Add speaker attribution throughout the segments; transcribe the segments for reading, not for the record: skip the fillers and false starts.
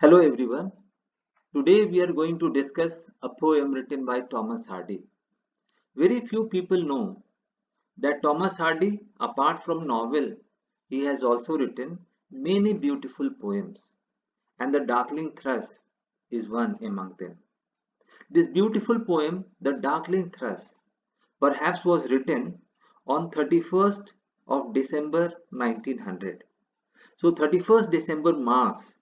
Speaker 1: Hello everyone. Today we are going to discuss a poem written by Thomas Hardy. Very few people know that Thomas Hardy, apart from novel, he has also written many beautiful poems, and the Darkling Thrush is one among them. This beautiful poem, The Darkling Thrush, perhaps was written on 31st of December 1900. So 31st December marks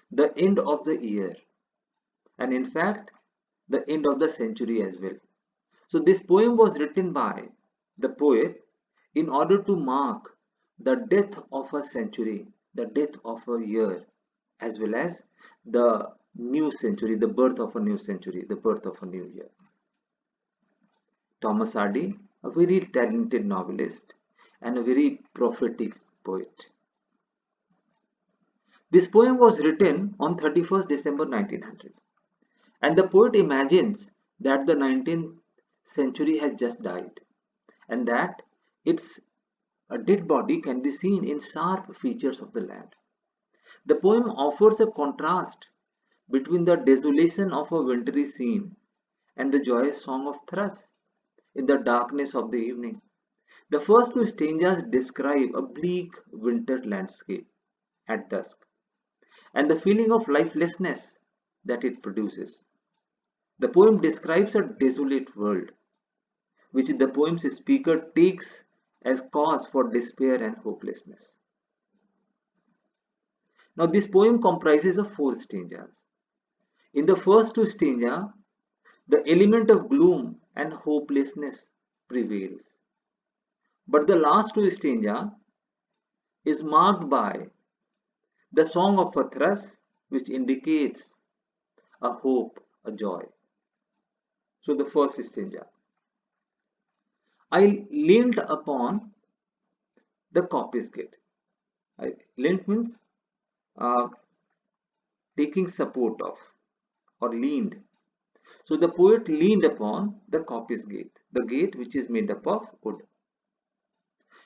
Speaker 1: the end of the year, and in fact the end of the century as well. So this poem was written by the poet in order to mark the death of a century, the death of a year, as well as the new century, the birth of a new century, the birth of a new year. Thomas Hardy, a very talented novelist and a very prophetic poet. This poem was written on 31st December 1900. And the poet imagines that the 19th century has just died and that its a dead body can be seen in sharp features of the land. The poem offers a contrast between the desolation of a wintry scene and the joyous song of thrush in the darkness of the evening. The first two stanzas describe a bleak winter landscape at dusk and the feeling of lifelessness that it produces. The poem describes a desolate world, which the poem's speaker takes as cause for despair and hopelessness. Now, this poem comprises of four stanzas. In the first two stanzas, the element of gloom and hopelessness prevails. But the last two stanzas is marked by the song of a thrush, which indicates a hope, a joy. So, the first stanza. I leaned upon the coppice gate. Leant means uh, taking support of or leaned. So the poet leaned upon the coppice gate, the gate which is made up of wood.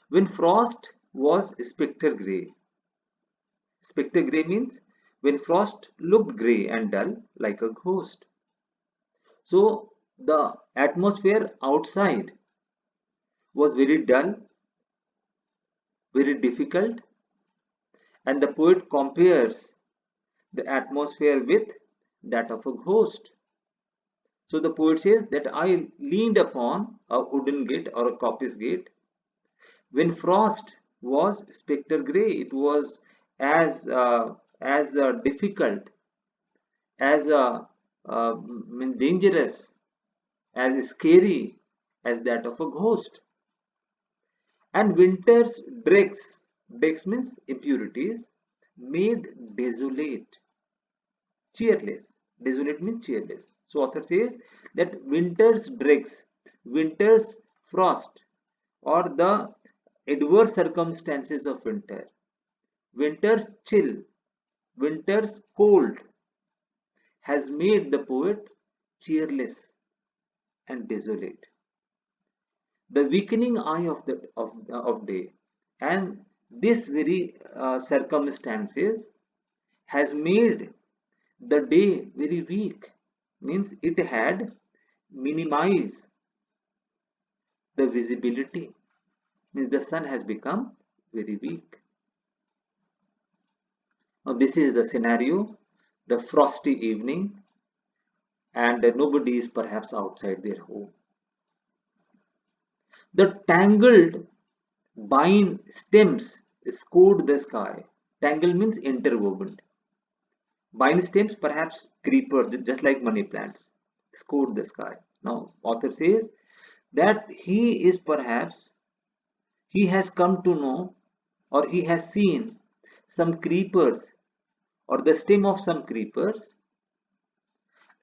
Speaker 1: When frost was spectre grey. Spectre grey means when frost looked grey and dull like a ghost. So the atmosphere outside was very dull, very difficult, and the poet compares the atmosphere with that of a ghost. So the poet says that I leaned upon a wooden gate or a coppice gate. When frost was spectre grey, it was as difficult, as dangerous, as scary as that of a ghost. And winter's dregs means impurities, made desolate, cheerless. Desolate means cheerless. So author says that winter's dregs, winter's frost, or the adverse circumstances of winter, winter's chill, winter's cold, has made the poet cheerless and desolate. The weakening eye of day and this very circumstances has made the day very weak, means it had minimized the visibility, means the sun has become very weak. Now this is the scenario, the frosty evening, and nobody is perhaps outside their home. The tangled vine stems scored the sky. Tangle means interwoven. Vine stems, perhaps creepers, just like money plants, scored the sky. Now, author says that he has come to know or he has seen some creepers or the stem of some creepers,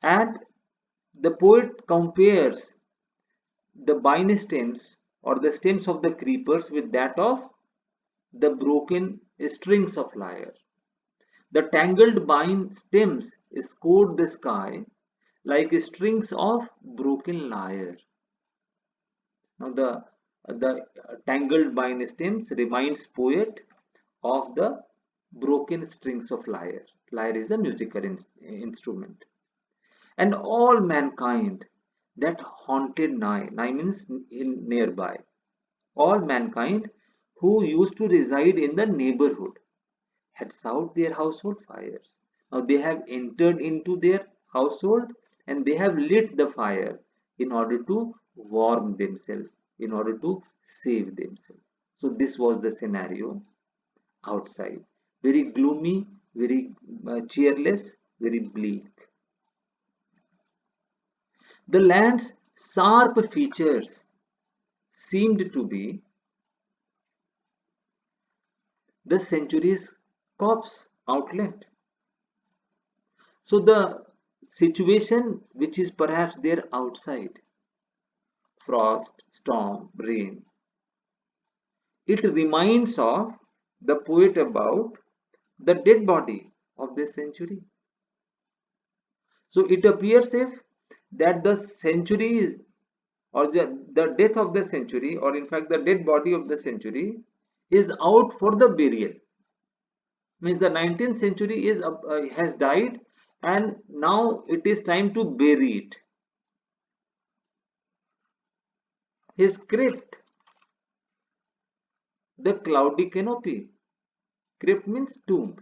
Speaker 1: and the poet compares the vine stems or the stems of the creepers with that of the broken strings of lyre. The tangled vine stems scored the sky like strings of broken lyre. Now the tangled vine stems reminds poet of the broken strings of lyre. Lyre is a musical instrument. And all mankind that haunted nigh, nigh means in nearby, all mankind who used to reside in the neighborhood had sought their household fires. Now they have entered into their household and they have lit the fire in order to warm themselves, in order to save themselves. So this was the scenario outside. Very gloomy, very cheerless, very bleak. The land's sharp features seemed to be the century's corpse outlet. So the situation which is perhaps there outside, frost, storm, rain, it reminds of the poet about the dead body of this century. So it appears if that the century is, or the death of the century, or in fact the dead body of the century is out for the burial. Means the 19th century is has died and now it is time to bury it. His crypt, the cloudy canopy. Crypt means tomb.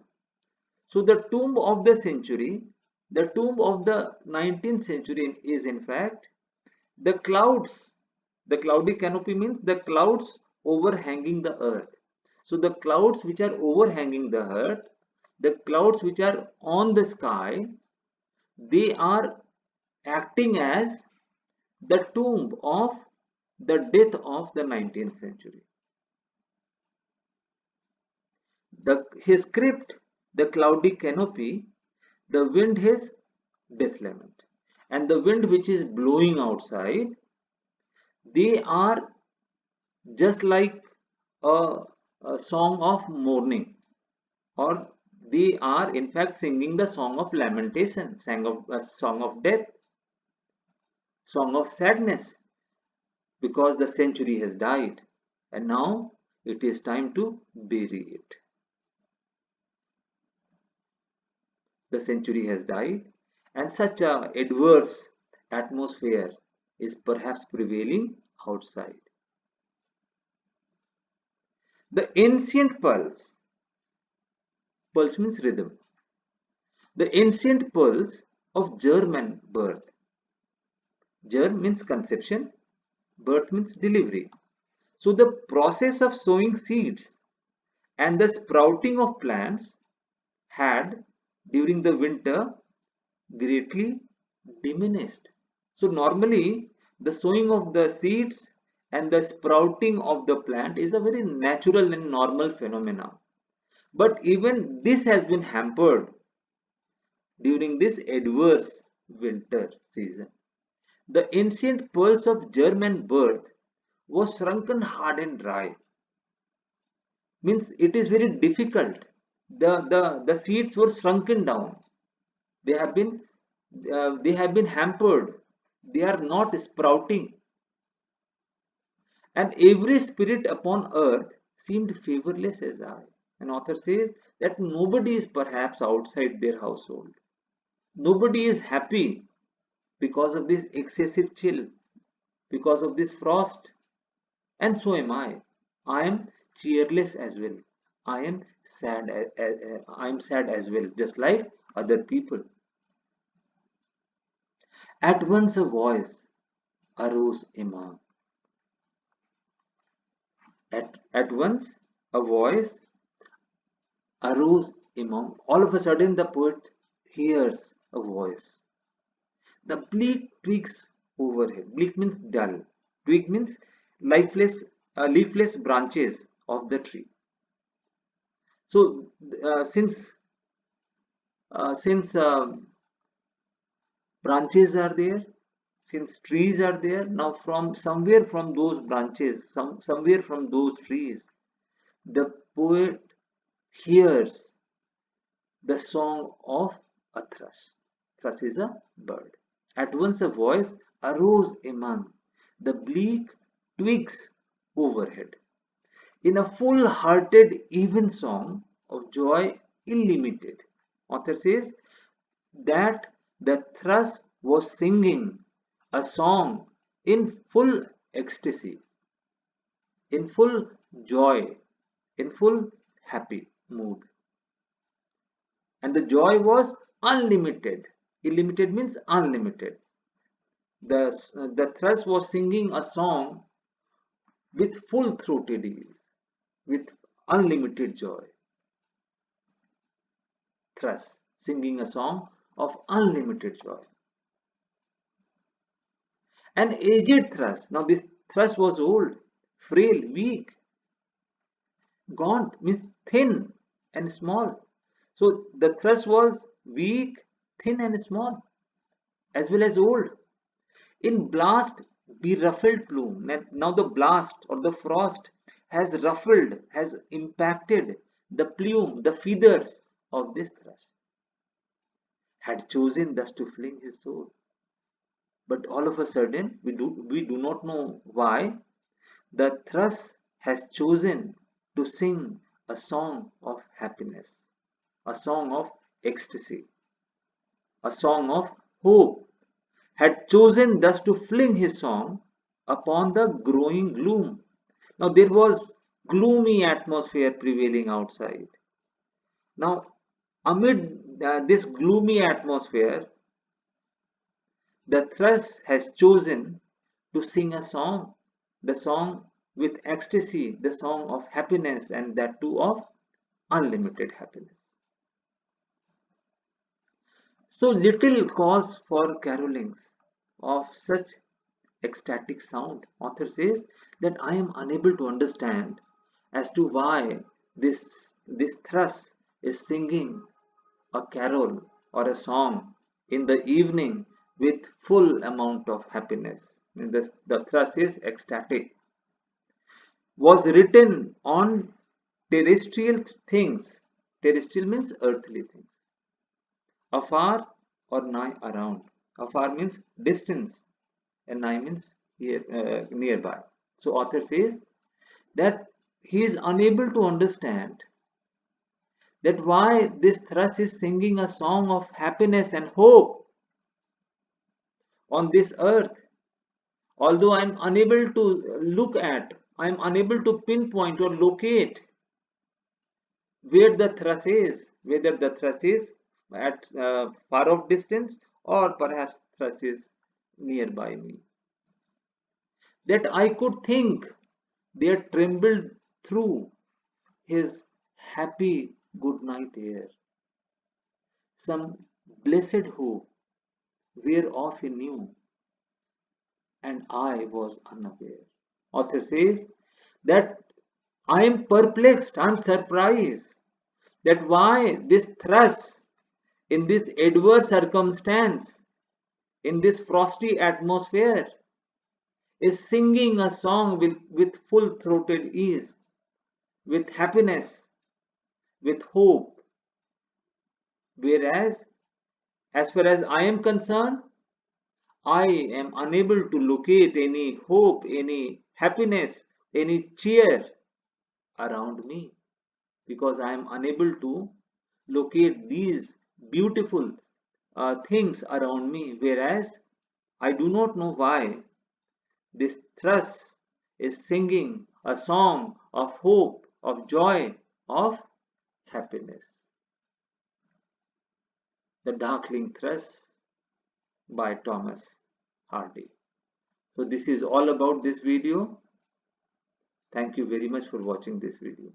Speaker 1: So the tomb of the century, the tomb of the 19th century is in fact the clouds. The cloudy canopy means the clouds overhanging the earth. So the clouds which are overhanging the earth, the clouds which are on the sky, they are acting as the tomb of the death of the 19th century. His crypt, the cloudy canopy, the wind his death lament. And the wind which is blowing outside, they are just like a, a song of mourning, or they are in fact singing the song of lamentation, song of death, song of sadness, because the century has died and now it is time to bury it. The century has died and such a adverse atmosphere is perhaps prevailing outside. The ancient pulse means rhythm, the ancient pulse of German birth. Germ means conception, birth means delivery. So the process of sowing seeds and the sprouting of plants had during the winter greatly diminished. So normally the sowing of the seeds and the sprouting of the plant is a very natural and normal phenomena. But even this has been hampered during this adverse winter season. The ancient pulse of German birth was shrunken hard and dry. Means it is very difficult. The seeds were shrunken down. They have been hampered. They are not sprouting. And every spirit upon earth seemed favorless as I. An author says that nobody is perhaps outside their household. Nobody is happy because of this excessive chill, because of this frost. And so am I. I am cheerless as well. I am sad. I am sad as well, just like other people. At once a voice arose among. At once a voice arose among. All of a sudden the poet hears a voice. The bleak twigs overhead. Bleak means dull. Twig means lifeless, leafless branches of the tree. So since branches are there, since trees are there, now from somewhere from those branches, somewhere from those trees, the poet hears the song of a thrush. Thrush is a bird. At once a voice arose among the bleak twigs overhead. In a full-hearted even song, of joy illimited. Author says that the thrush was singing a song in full ecstasy, in full joy, in full happy mood. And the joy was unlimited. Illimited means unlimited. The thrush was singing a song with full throated ease, with unlimited joy. Thrush singing a song of unlimited joy. An aged thrush. Now this thrush was old, frail, weak, gaunt means thin and small. So the thrush was weak, thin and small, as well as old. In blast beruffled plume. Now the blast or the frost has ruffled, has impacted the plume, the feathers of this thrush. Had chosen thus to fling his soul. But all of a sudden, we do not know why, the thrush has chosen to sing a song of happiness, a song of ecstasy, a song of hope, had chosen thus to fling his song upon the growing gloom. Now there was gloomy atmosphere prevailing outside. Now amid this gloomy atmosphere, the thrush has chosen to sing a song, the song with ecstasy, the song of happiness, and that too of unlimited happiness. So little cause for carolings of such ecstatic sound. Author says that I am unable to understand as to why this thrush is singing a carol or a song in the evening with full amount of happiness. The thrush is ecstatic. Was written on terrestrial things. Terrestrial means earthly things. Afar or nigh around. Afar means distance and nigh means nearby. So author says that he is unable to understand that why this thrush is singing a song of happiness and hope on this earth. Although I am unable to look at, I am unable to pinpoint or locate where the thrush is, whether the thrush is at far off distance or perhaps thrush is nearby me. That I could think there trembled through his happy good night air some blessed hope whereof he knew and I was unaware. Author says that I am perplexed, I am surprised that why this thrush in this adverse circumstance, in this frosty atmosphere, is singing a song with full throated ease, with happiness, with hope. Whereas, as far as I am concerned, I am unable to locate any hope, any happiness, any cheer around me because I am unable to locate these beautiful things around me. Whereas I do not know why this thrush is singing a song of hope, of joy, of happiness. The Darkling Thrush by Thomas Hardy. So this is all about this video. Thank you very much for watching this video.